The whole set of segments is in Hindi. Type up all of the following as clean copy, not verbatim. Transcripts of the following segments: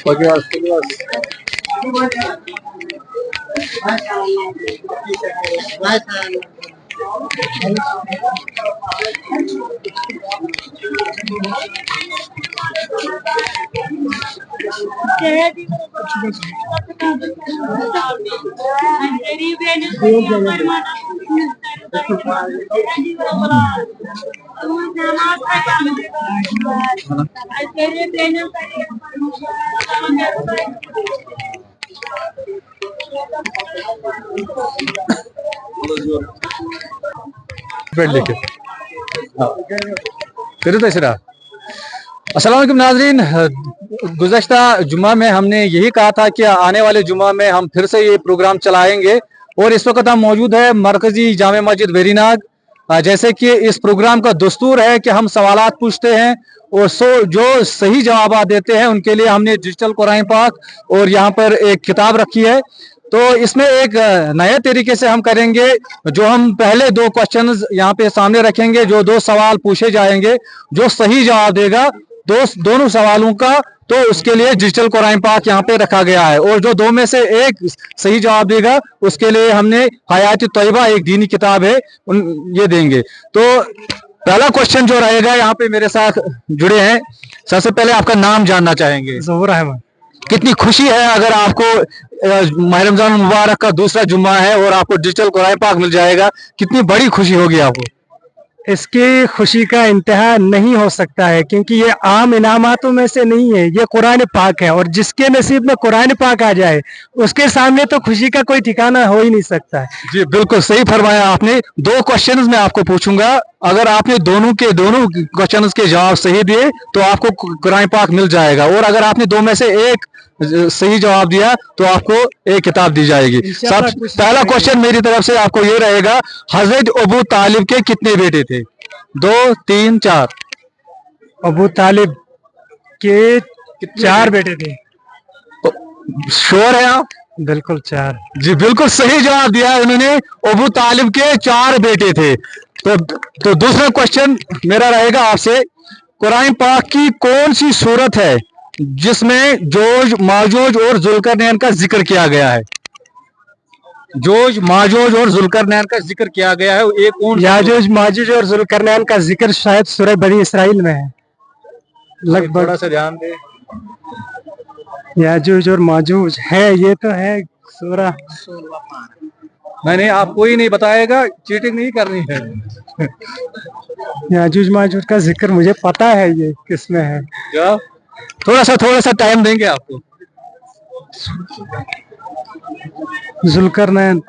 ओके बस। लेके फिर तो ऐसा। अस्सलाम वालेकुम नाज़रीन, गुज़श्ता जुमा में हमने यही कहा था कि आने वाले जुमा में हम फिर से ये प्रोग्राम चलाएंगे और इस वक्त हम मौजूद है मरकजी जामे मस्जिद वेरीनाग। जैसे कि इस प्रोग्राम का दस्तूर है कि हम सवालात पूछते हैं और जो सही जवाब देते हैं उनके लिए हमने डिजिटल कुरान पाक और यहाँ पर एक किताब रखी है। तो इसमें एक नए तरीके से हम करेंगे, जो हम पहले दो क्वेश्चंस यहाँ पे सामने रखेंगे, जो दो सवाल पूछे जाएंगे, जो सही जवाब देगा दोनों सवालों का, तो उसके लिए डिजिटल कुरान पाक यहाँ पे रखा गया है। और जो दो में से एक सही जवाब देगा उसके लिए हमने हयात तैयबा, एक दीनी किताब है, ये देंगे। तो पहला क्वेश्चन जो रहेगा, यहाँ पे मेरे साथ जुड़े हैं, सबसे पहले आपका नाम जानना चाहेंगे। ज़हूर अहमद। कितनी खुशी है अगर आपको माह रमजान मुबारक का दूसरा जुम्मा है और आपको डिजिटल कुरान पाक मिल जाएगा, कितनी बड़ी खुशी होगी आपको? इसकी खुशी का इंतहा नहीं हो सकता है, क्योंकि ये आम इनामातों में से नहीं है, ये कुरान पाक है, और जिसके नसीब में कुरान पाक आ जाए उसके सामने तो खुशी का कोई ठिकाना हो ही नहीं सकता है। जी बिल्कुल सही फरमाया आपने। दो क्वेश्चंस मैं आपको पूछूंगा, अगर आपने दोनों क्वेश्चंस के जवाब सही दिए तो आपको कुरान पाक मिल जाएगा, और अगर आपने दो में से एक सही जवाब दिया तो आपको एक किताब दी जाएगी। पहला क्वेश्चन मेरी तरफ से आपको ये रहेगा, हजरत अबू तालिब के कितने बेटे थे? 2, 3, 4। अबू तालिब के 4 बेटे थे। श्योर है आप? बिल्कुल 4। जी बिल्कुल सही जवाब दिया है उन्होंने, अबू तालिब के 4 बेटे थे। तो दूसरा क्वेश्चन मेरा रहेगा आपसे, कुरान पाक की कौन सी सूरत है जिसमें जोज माजोज और जुल्करनैन का जिक्र किया गया है? जोज माजोज और जुल्करनैन का जिक्र किया गया है, एक कौन? याजूज माजूज और जुल्करनैन का जिक्र शायद सूरह बनी इसराइल में है लगभग। थोड़ा सा ध्यान दे। याजूज और माजूज है, ये तो है सूरह। नहीं, आप कोई नहीं बताएगा, चीटिंग नहीं करनी है। याजूज माजूज का जिक्र मुझे पता है, ये किसमें है। थोड़ा सा टाइम देंगे आपको। जुल्करनैन,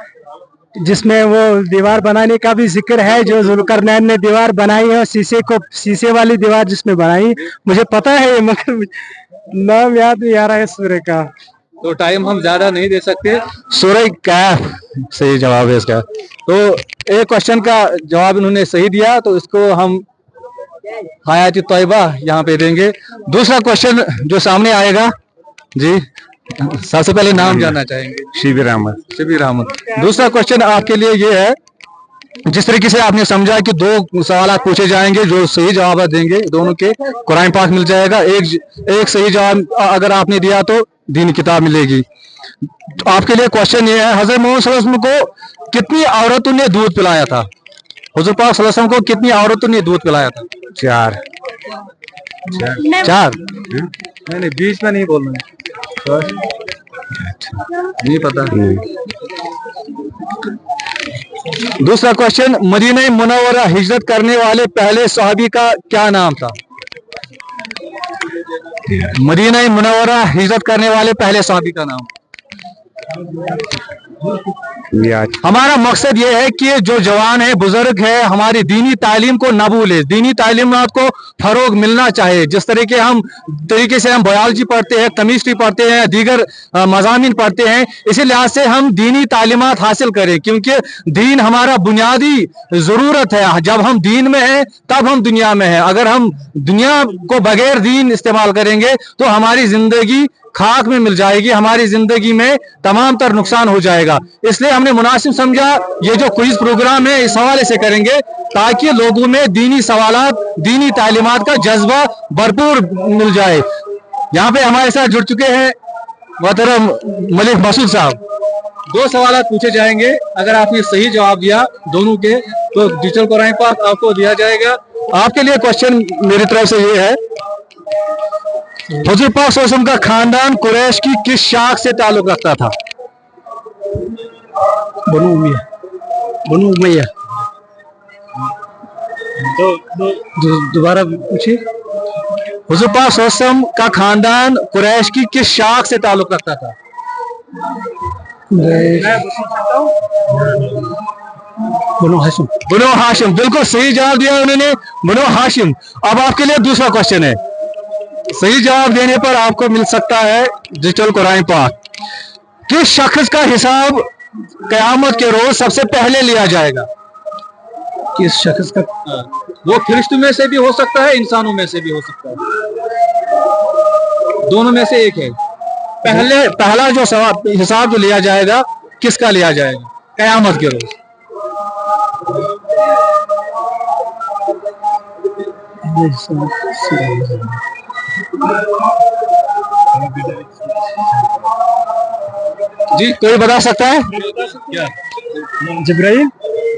जिसमें वो दीवार बनाने का भी जिक्र है, जो जुल्करनैन ने दीवार बनाई है, शीशे वाली दीवार जिसमें बनाई, मुझे पता है मगर नाम याद नहीं आ रहा है सूरह का। तो टाइम हम ज्यादा नहीं दे सकते। सूरह कैफ सही जवाब है इसका। तो एक क्वेश्चन का जवाब इन्होंने सही दिया, तो इसको हम हयात तैयबा यहाँ पे देंगे। दूसरा क्वेश्चन जो सामने आएगा, जी सबसे पहले नाम जानना चाहेंगे। शिबिर अहमद। शिबिर अहमद। दूसरा क्वेश्चन आपके लिए ये है, जिस तरीके से आपने समझा कि दो सवाल पूछे जाएंगे, जो सही जवाब देंगे दोनों के कुरान पाक मिल जाएगा, एक सही जवाब अगर आपने दिया तो दीनी किताब मिलेगी। तो आपके लिए क्वेश्चन ये है, हजरत मोहम्मद सल्लल्लाहु अलैहि वसल्लम को कितनी औरतों ने दूध पिलाया था? हुजूर पाक सल्लल्लाहु अलैहि वसल्लम को कितनी औरतों ने दूध पिलाया था? 4। 4? नहीं, बीच में नहीं बोलना है, नहीं पता। दूसरा क्वेश्चन, मदीना मुनव्वरा हिजरत करने वाले पहले सहाबी का क्या नाम था? मदीना मुनव्वरा हिजरत करने वाले पहले सहाबी का नाम। हमारा मकसद ये है कि जो जवान है, बुजुर्ग है, हमारी दीनी तालीम को न भूले, दीनी तालीमात को फरोग मिलना चाहिए। जिस तरीके से हम बायोलॉजी पढ़ते हैं, केमिस्ट्री पढ़ते हैं, दीगर मज़ामीन पढ़ते हैं, इसी लिहाज से हम दीनी तालीमात हासिल करें, क्योंकि दीन हमारा बुनियादी ज़रूरत है। जब हम दीन में हैं तब हम दुनिया में हैं। अगर हम दुनिया को बगैर दीन इस्तेमाल करेंगे तो हमारी जिंदगी खाक में मिल जाएगी, हमारी जिंदगी में तमाम तर नुकसान हो जाएगा। इसलिए हमने मुनासिब समझा ये जो क्विज प्रोग्राम है इस हवाले से करेंगे ताकि लोगों में दीनी सवालात, दीनी तालीमात का जज्बा भरपूर मिल जाए। यहाँ पे हमारे साथ जुड़ चुके हैं मोहतरम मलिक मसूद साहब। 2 सवाल पूछे जाएंगे, अगर आपने सही जवाब दिया दोनों के तो डिजिटल कुरान पाक आपको दिया जाएगा। आपके लिए क्वेश्चन मेरी तरफ से ये है, हुजूर पाक सल्लल्लाहु अलैहि वसल्लम का खानदान कुरैश की किस शाख से ताल्लुक रखता था? बनु उमैया। बनु उमैया। दोबारा पूछिए। हुजूर पाक सल्लल्लाहु अलैहि वसल्लम का खानदान कुरैश की किस शाख से ताल्लुक रखता था? बनु हाशिम। बनु हाशिम, बिल्कुल सही जवाब दिया उन्होंने, बनु हाशिम। अब आपके लिए दूसरा क्वेश्चन है, सही जवाब देने पर आपको मिल सकता है डिजिटल कुरान पाक। किस शख्स का हिसाब कयामत के रोज सबसे पहले लिया जाएगा? किस शख्स का? वो फरिश्तों में से भी हो सकता है, इंसानों में से भी हो सकता है, दोनों में से एक है। पहला जो हिसाब जो लिया जाएगा किसका लिया जाएगा कयामत के रोज? जी कोई बता सकता है? जिब्राइल।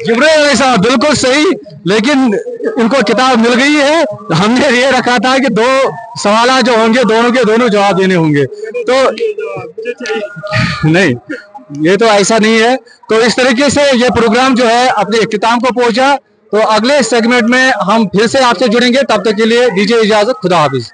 जिब्राइल अलैहिस्सलाम, बिल्कुल सही। लेकिन इनको किताब मिल गई है, हमने ये रखा था कि 2 सवाल जो होंगे दोनों के दोनों जवाब देने होंगे, तो नहीं, ये तो ऐसा नहीं है। तो इस तरीके से ये प्रोग्राम जो है अपने इख्तिताम को पहुंचा। तो अगले सेगमेंट में हम फिर से आपसे जुड़ेंगे, तब तक के लिए दीजिए इजाजत, खुदा हाफिज।